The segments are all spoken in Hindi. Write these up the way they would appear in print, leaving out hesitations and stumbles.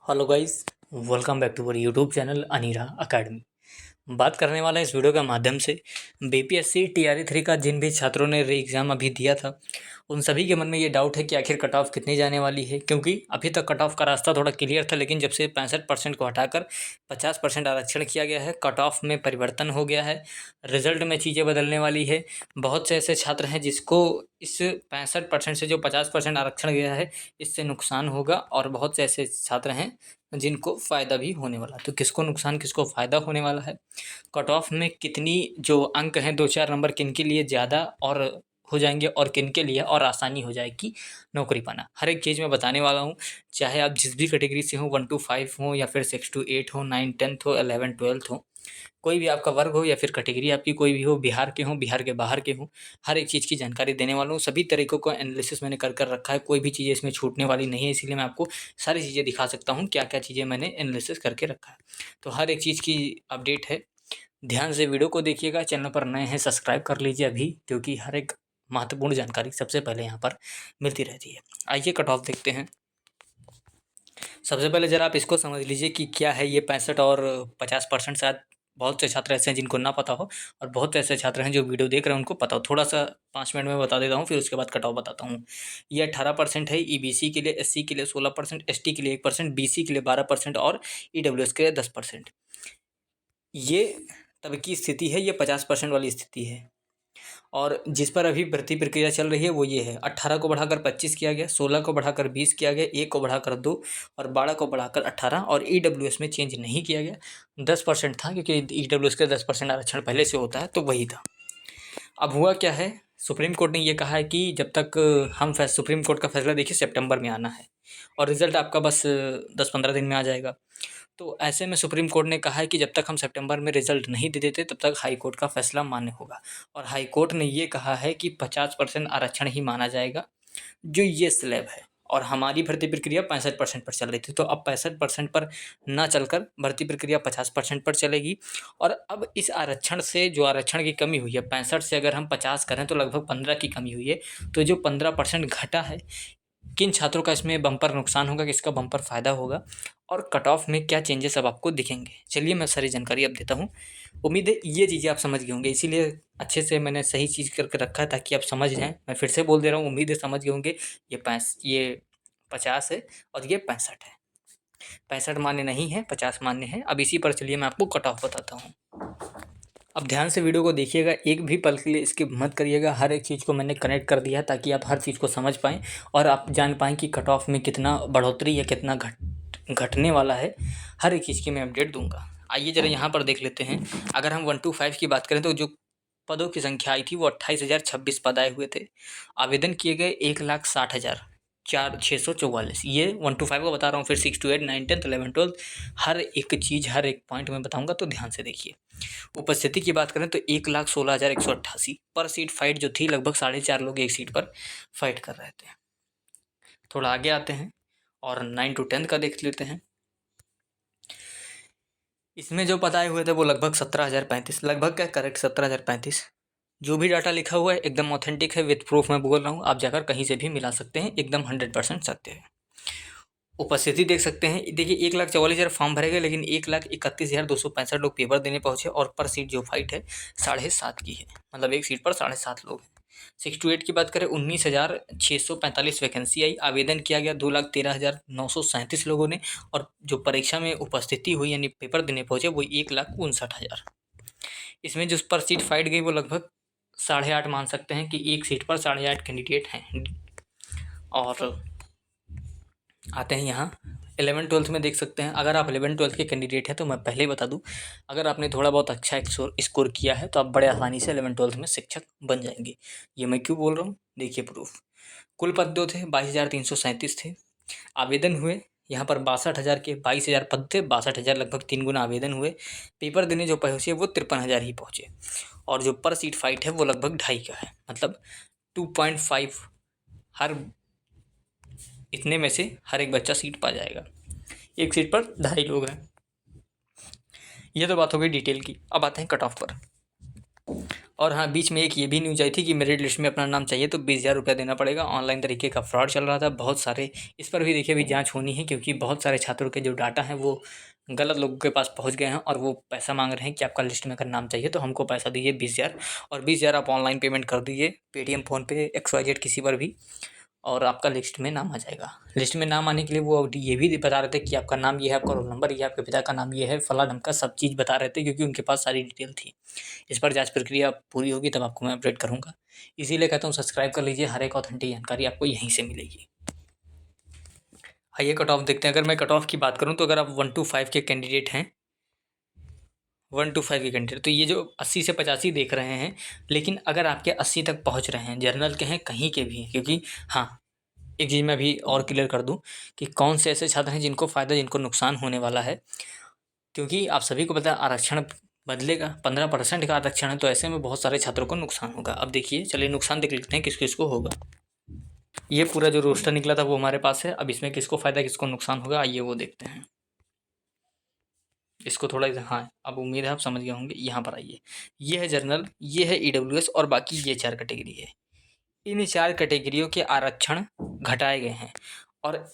Hello guys, welcome back to our YouTube channel Anira academy. बात करने वाला है इस वीडियो के माध्यम से बीपीएससी टीआरई 3 का जिन भी छात्रों ने री एग्ज़ाम अभी दिया था उन सभी के मन में ये डाउट है कि आखिर कट ऑफ कितनी जाने वाली है, क्योंकि अभी तक कट ऑफ का रास्ता थोड़ा क्लियर था, लेकिन जब से 65% को हटाकर 50% आरक्षण किया गया है, कट ऑफ में परिवर्तन हो गया है, रिजल्ट में चीज़ें बदलने वाली है। बहुत से ऐसे छात्र हैं जिसको इस 65% से जो 50% आरक्षण गया है इससे नुकसान होगा, और बहुत से ऐसे छात्र हैं जिनको फ़ायदा भी होने वाला है। तो किसको नुकसान किसको फ़ायदा होने वाला है, कट ऑफ में कितनी जो अंक हैं 2-4 नंबर किनके लिए ज़्यादा और हो जाएंगे और किनके लिए और आसानी हो जाएगी नौकरी पाना, हर एक चीज़ मैं बताने वाला हूँ। चाहे आप जिस भी कैटेगरी से हो, 1 to 5 हो या फिर 6 to 8 हो, 9 10th हो, 11 12th हो, कोई भी आपका वर्ग हो या फिर कैटेगरी आपकी कोई भी हो, बिहार के हों, बिहार के बाहर के हों, हर एक चीज़ की जानकारी देने वाला हूँ। सभी तरीकों का एनालिसिस मैंने कर रखा है, कोई भी चीज़ें इसमें छूटने वाली नहीं है, इसीलिए मैं आपको सारी चीज़ें दिखा सकता हूँ, क्या-क्या चीज़ें मैंने एनालिसिस करके रखा है। तो हर एक चीज़ की अपडेट है, ध्यान से वीडियो को देखिएगा। चैनल पर नए हैं सब्सक्राइब कर लीजिए अभी, क्योंकि हर एक महत्वपूर्ण जानकारी सबसे पहले यहाँ पर मिलती रहती है। आइए कट ऑफ देखते हैं। सबसे पहले ज़रा आप इसको समझ लीजिए कि क्या है ये 65 और 50%। शायद बहुत से छात्र ऐसे हैं जिनको ना पता हो, और बहुत ऐसे छात्र हैं जो वीडियो देख रहे हैं उनको पता हो। थोड़ा-सा 5 मिनट में बता देता हूँ, फिर उसके बाद कट ऑफ बताता हूँ। ये 18% है ईबीसी के लिए, एससी के लिए 16%, एसटी के लिए 1%, बीसी के लिए 12% और ईडब्ल्यूएस के लिए 10%। ये तब की स्थिति है, ये 50% वाली स्थिति है। और जिस पर अभी भर्ती प्रक्रिया चल रही है वो ये है, 18 को बढ़ाकर 25 किया गया, 16 को बढ़ाकर 20 किया गया, 1 को बढ़ाकर 2 और 12 को बढ़ाकर 18, और ईडब्ल्यूएस में चेंज नहीं किया गया। 10% था, क्योंकि ईडब्ल्यूएस का 10% आरक्षण पहले से होता है, तो वही था। अब हुआ क्या है, सुप्रीम कोर्ट ने ये कहा है कि जब तक हम सुप्रीम कोर्ट का फैसला देखिए सितंबर में आना है, और रिजल्ट आपका बस 10-15 दिन में आ जाएगा। तो ऐसे में सुप्रीम कोर्ट ने कहा है कि जब तक हम सितंबर में रिजल्ट नहीं दे देते तब तक हाई कोर्ट का फैसला मान्य होगा, और हाई कोर्ट ने ये कहा है कि 50% आरक्षण ही माना जाएगा, जो ये स्लैब है। और हमारी भर्ती प्रक्रिया 65% पर चल रही थी, तो अब 65% पर ना चलकर भर्ती प्रक्रिया 50% पर चलेगी। और अब इस आरक्षण से जो आरक्षण की कमी हुई है, 65 से अगर हम 50 करें तो लगभग 15 की कमी हुई है। तो जो 15% घटा है, किन छात्रों का इसमें बम्पर नुकसान होगा, किसका बम्पर फ़ायदा होगा, और कट ऑफ में क्या चेंजेस अब आपको दिखेंगे, चलिए मैं सारी जानकारी अब देता हूँ। उम्मीद है ये चीज़ें आप समझ गए होंगे, इसीलिए अच्छे से मैंने सही चीज़ करके रखा है ताकि आप समझ जाएँ। मैं फिर से बोल दे रहा हूँ, उम्मीद है समझ गए होंगे। ये 50 है और ये 65 है। 65 मान्य नहीं है, 50 मान्य है। अब इसी पर चलिए मैं आपको कट ऑफ बताता हूँ। अब ध्यान से वीडियो को देखिएगा, एक भी पल के लिए स्किप मत करिएगा। हर एक चीज़ को मैंने कनेक्ट कर दिया है ताकि आप हर चीज़ को समझ पाएँ और आप जान पाएँ कि कट ऑफ में कितना बढ़ोतरी या कितना घटने वाला है। हर एक चीज़ की मैं अपडेट दूँगा। आइए ज़रा यहाँ पर देख लेते हैं। अगर हम 1 to 5 की बात करें तो जो पदों की संख्या आई थी वो 28,026 पद आए हुए थे। आवेदन किए गए 1,60,644। ये 1 to 5 को बता रहा हूँ, फिर 6 to 8, 9 10th 11 12 हर एक चीज़, हर एक पॉइंट मैं बताऊँगा, तो ध्यान से देखिए। उपस्थिति की बात करें तो 1,16,188 पर सीट फाइट जो थी, लगभग 4.5 लोग एक सीट पर फाइट कर रहे थे। थोड़ा आगे आते हैं और 9 to 10 का देख लेते हैं। इसमें जो पद आए हुए थे वो लगभग 17,035, लगभग क्या करेक्ट 17,035। जो भी डाटा लिखा हुआ है एकदम ऑथेंटिक है, विद प्रूफ मैं बोल रहा हूँ, आप जाकर कहीं से भी मिला सकते हैं, एकदम 100% सत्य है। उपस्थिति देख सकते हैं, देखिए 1,44,000 फॉर्म भरे गए, लेकिन 1,31,265 लोग पेपर देने पहुंचे, और पर सीट जो फाइट है 7.5 की है, मतलब एक सीट पर 7.5 लोग हैं। 6 to 8 की बात करें, 19,645 वैकेंसी आई, आवेदन किया गया 2,13,937 लोगों ने, और जो परीक्षा में उपस्थिति हुई यानी पेपर देने पहुंचे वो 1,59,000। इसमें जो पर सीट फाइट गई वो लगभग 8.5 मान सकते हैं कि एक सीट पर 8.5 कैंडिडेट हैं। और आते हैं यहाँ 11 12th में देख सकते हैं। अगर आप 11 12th के कैंडिडेट हैं तो मैं पहले ही बता दूं, अगर आपने थोड़ा बहुत अच्छा स्कोर किया है तो आप बड़े आसानी से 11 12th में शिक्षक बन जाएंगे। ये मैं क्यों बोल रहा हूँ, देखिए प्रूफ। कुल पद जो थे 22,337 थे। आवेदन हुए यहाँ पर 62,000 के, 22,000 पद थे, 62,000 लगभग 3 गुना आवेदन हुए। पेपर देने जो पहुँचे वो 53,000 ही पहुँचे, और जो पर सीट फाइट है वो लगभग 2.5 का है, मतलब 2.5। हर इतने में से हर एक बच्चा सीट पा जाएगा, एक सीट पर 2.5 लोग हैं। ये तो बात हो गई डिटेल की। अब आते हैं कट ऑफ पर, और हाँ, बीच में एक ये भी न्यूज़ आई थी कि मेरिट लिस्ट में अपना नाम चाहिए तो 20,000 रुपया देना पड़ेगा। ऑनलाइन तरीके का फ्रॉड चल रहा था बहुत सारे। इस पर भी देखिए अभी जांच होनी है, क्योंकि बहुत सारे छात्रों के जो डाटा हैं वो गलत लोगों के पास पहुंच गए हैं और वो पैसा मांग रहे हैं कि आपका लिस्ट में अगर नाम चाहिए तो हमको पैसा दीजिए 20,000, और 20,000 आप ऑनलाइन पेमेंट कर दीजिए पेटीएम, फ़ोनपे, XYZ किसी पर भी, और आपका लिस्ट में नाम आ जाएगा। लिस्ट में नाम आने के लिए वो ये भी बता रहे थे कि आपका नाम ये है, आपका रोल नंबर ये है, आपके पिता का नाम ये है, फला ढमका सब चीज़ बता रहे थे, क्योंकि उनके पास सारी डिटेल थी। इस पर जांच प्रक्रिया पूरी होगी तब आपको मैं अपडेट करूँगा। इसीलिए कहता हूँ सब्सक्राइब कर लीजिए, हर एक ऑथेंटिक जानकारी आपको यहीं से मिलेगी। आइए कट ऑफ देखते हैं। अगर मैं कट ऑफ की बात करूँ तो अगर आप 1 to 5 के कैंडिडेट हैं, 1 to 5 के कैंडिडेट, तो ये जो 80 से 85 देख रहे हैं, लेकिन अगर आपके 80 तक पहुँच रहे हैं, जर्नल के हैं, कहीं के भी हैं, क्योंकि हाँ, एक चीज़ मैं अभी और क्लियर कर दूँ कि कौन से ऐसे छात्र हैं जिनको फ़ायदा, जिनको नुकसान होने वाला है। क्योंकि आप सभी को पता है आरक्षण बदलेगा, 15% का आरक्षण है, तो ऐसे में बहुत सारे छात्रों को नुकसान होगा। अब देखिए, चलिए नुकसान देख लेते हैं किस किस को होगा। ये पूरा जो रोस्टर निकला था वो हमारे पास है। अब इसमें किसको फ़ायदा किसको नुकसान होगा आइए वो देखते हैं। इसको थोड़ा हाँ, अब उम्मीद है आप समझ गए होंगे। यहाँ पर आइए, ये है जनरल, ये है EWS और बाकी ये 4 कैटेगरी है। इन 4 कैटेगरियों के आरक्षण घटाए गए हैं और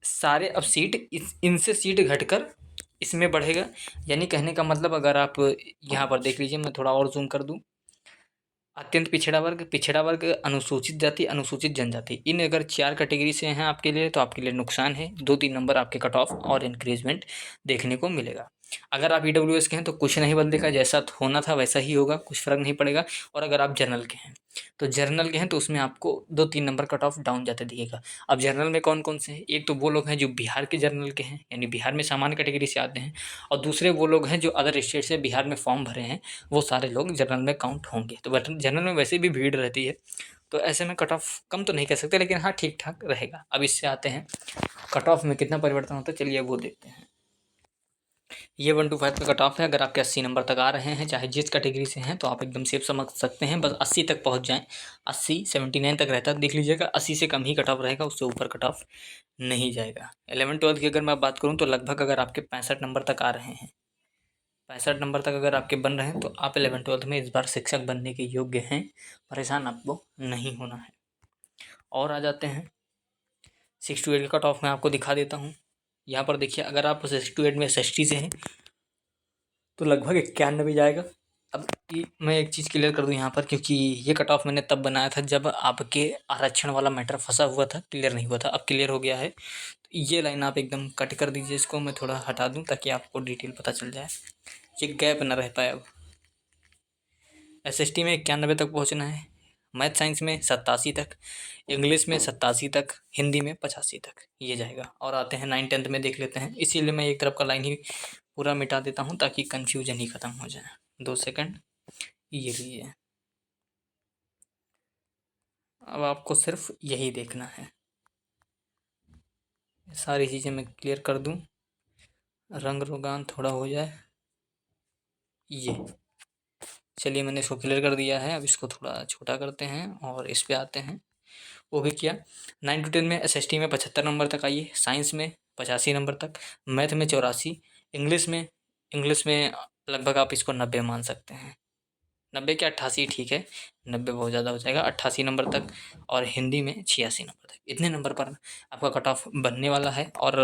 सारे अब सीट इनसे सीट घटकर इसमें बढ़ेगा। यानी कहने का मतलब, अगर आप यहाँ पर देख लीजिए, मैं थोड़ा और जूम कर दूँ। अत्यंत पिछड़ा वर्ग, अनुसूचित जाति, अनुसूचित जनजाति, इन अगर 4 कैटेगरी से हैं आपके लिए तो आपके लिए नुकसान है। 2-3 नंबर आपके कट ऑफ और इंक्रीजमेंट देखने को मिलेगा। अगर आप EWS के हैं तो कुछ नहीं बदलेगा, जैसा होना था वैसा ही होगा, कुछ फ़र्क नहीं पड़ेगा। और अगर आप जनरल के हैं तो उसमें आपको 2-3 नंबर कट ऑफ डाउन जाते दिखेगा। अब जनरल में कौन-कौन से हैं? एक तो वो लोग हैं जो बिहार के जनरल के हैं, यानी बिहार में सामान्य कैटेगरी से आते हैं, और दूसरे वो लोग हैं जो अदर स्टेट से बिहार में फॉर्म भरे हैं, वो सारे लोग जनरल में काउंट होंगे। तो बट जनरल में वैसे भी भीड़ रहती है, तो ऐसे में कट ऑफ कम तो नहीं कह सकते, लेकिन हाँ ठीक-ठाक रहेगा। अब इससे आते हैं कट ऑफ में कितना परिवर्तन होता है, चलिए वो देखते हैं। ये 1 to 5 का कट ऑफ है। अगर आपके 80 नंबर तक आ रहे हैं, चाहे जिस कैटेगरी से हैं, तो आप एकदम सेफ समझ सकते हैं, बस 80 तक पहुँच जाएँ। 80 79 तक रहता है, देख लीजिएगा 80 से कम ही कट ऑफ रहेगा, उससे ऊपर कट ऑफ नहीं जाएगा। 11-12 की अगर मैं बात करूँ तो लगभग अगर आपके 65 नंबर तक आ रहे हैं, 65 नंबर तक अगर आपके बन रहे हैं, तो आप 11-12 में इस बार शिक्षक बनने के योग्य हैं। परेशान आपको नहीं होना है। और आ जाते हैं 6 to 8 का कट ऑफ मैं आपको दिखा देता हूँ। यहाँ पर देखिए, अगर आप 6 to 8 में SST से हैं तो लगभग 91 जाएगा। अब मैं एक चीज़ क्लियर कर दूँ यहाँ पर, क्योंकि ये कट ऑफ मैंने तब बनाया था जब आपके आरक्षण वाला मैटर फंसा हुआ था, क्लियर नहीं हुआ था, अब क्लियर हो गया है। तो ये लाइन आप एकदम कट कर दीजिए, इसको मैं थोड़ा हटा दूँ ताकि आपको डिटेल पता चल जाए, ये गैप ना रह पाए। अब SST में 91 तक पहुँचना है, मैथ साइंस में 87 तक, इंग्लिश में 87 तक, हिंदी में 85 तक ये जाएगा। और आते हैं 9-10 में देख लेते हैं। इसीलिए मैं एक तरफ का लाइन ही पूरा मिटा देता हूँ ताकि कन्फ्यूजन ही ख़त्म हो जाए। 2 सेकंड, ये लीजिए। अब आपको सिर्फ यही देखना है। सारी चीज़ें मैं क्लियर कर दूँ, रंग रोगान थोड़ा हो जाए। ये चलिए, मैंने इसको क्लियर कर दिया है। अब इसको थोड़ा छोटा करते हैं और इस पे आते हैं। वो भी किया। 9 to 10 में SST में 75 नंबर तक आइए, साइंस में 85 नंबर तक, मैथ में 84, इंग्लिश में लगभग आप इसको 90 मान सकते हैं। 90 क्या 88 ठीक है, 90 बहुत ज़्यादा हो जाएगा, 88 नंबर तक, और हिंदी में 86 नंबर तक। इतने नंबर पर आपका कट ऑफ बनने वाला है। और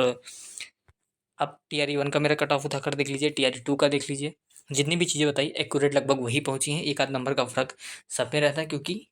अब TRE 1 का मेरा कट ऑफ उठाकर देख लीजिए, TRE 2 का देख लीजिए, जितनी भी चीज़ें बताई एक्यूरेट लगभग वही पहुँची हैं। एक आध नंबर का फ़र्क सब में रहता है, क्योंकि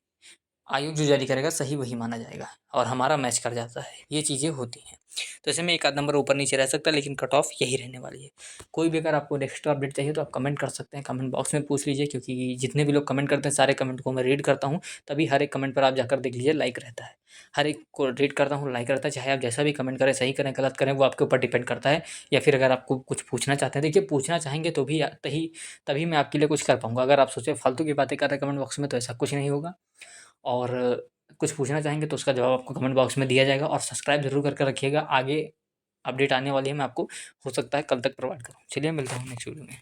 आयोग जो जारी करेगा सही वही माना जाएगा और हमारा मैच कर जाता है, ये चीज़ें होती हैं। तो ऐसे में एक आध नंबर ऊपर नीचे रह सकता है, लेकिन कट ऑफ यही रहने वाली है। कोई भी अगर आपको एक्स्ट्रा अपडेट चाहिए तो आप कमेंट कर सकते हैं, कमेंट बॉक्स में पूछ लीजिए, क्योंकि जितने भी लोग कमेंट करते हैं सारे कमेंट को मैं रीड करता हूँ। तभी हर एक कमेंट पर आप जाकर देख लीजिए लाइक रहता है, हर एक को रीड करता हूँ, लाइक रहता है। चाहे आप जैसा भी कमेंट करें, सही करें गलत करें, वो आपके ऊपर डिपेंड करता है। या फिर अगर आपको कुछ पूछना चाहते हैं, देखिए पूछना चाहेंगे तो भी तभी मैं आपके लिए कुछ कर पाऊँगा। अगर आप सोचे फालतू की बातें कर रहे हैं कमेंट बॉक्स में, तो ऐसा कुछ नहीं होगा। और कुछ पूछना चाहेंगे तो उसका जवाब आपको कमेंट बॉक्स में दिया जाएगा। और सब्सक्राइब ज़रूर करके रखिएगा, आगे अपडेट आने वाली है, मैं आपको हो सकता है कल तक प्रोवाइड करूँ। चलिए मिलता हूँ नेक्स्ट वीडियो में।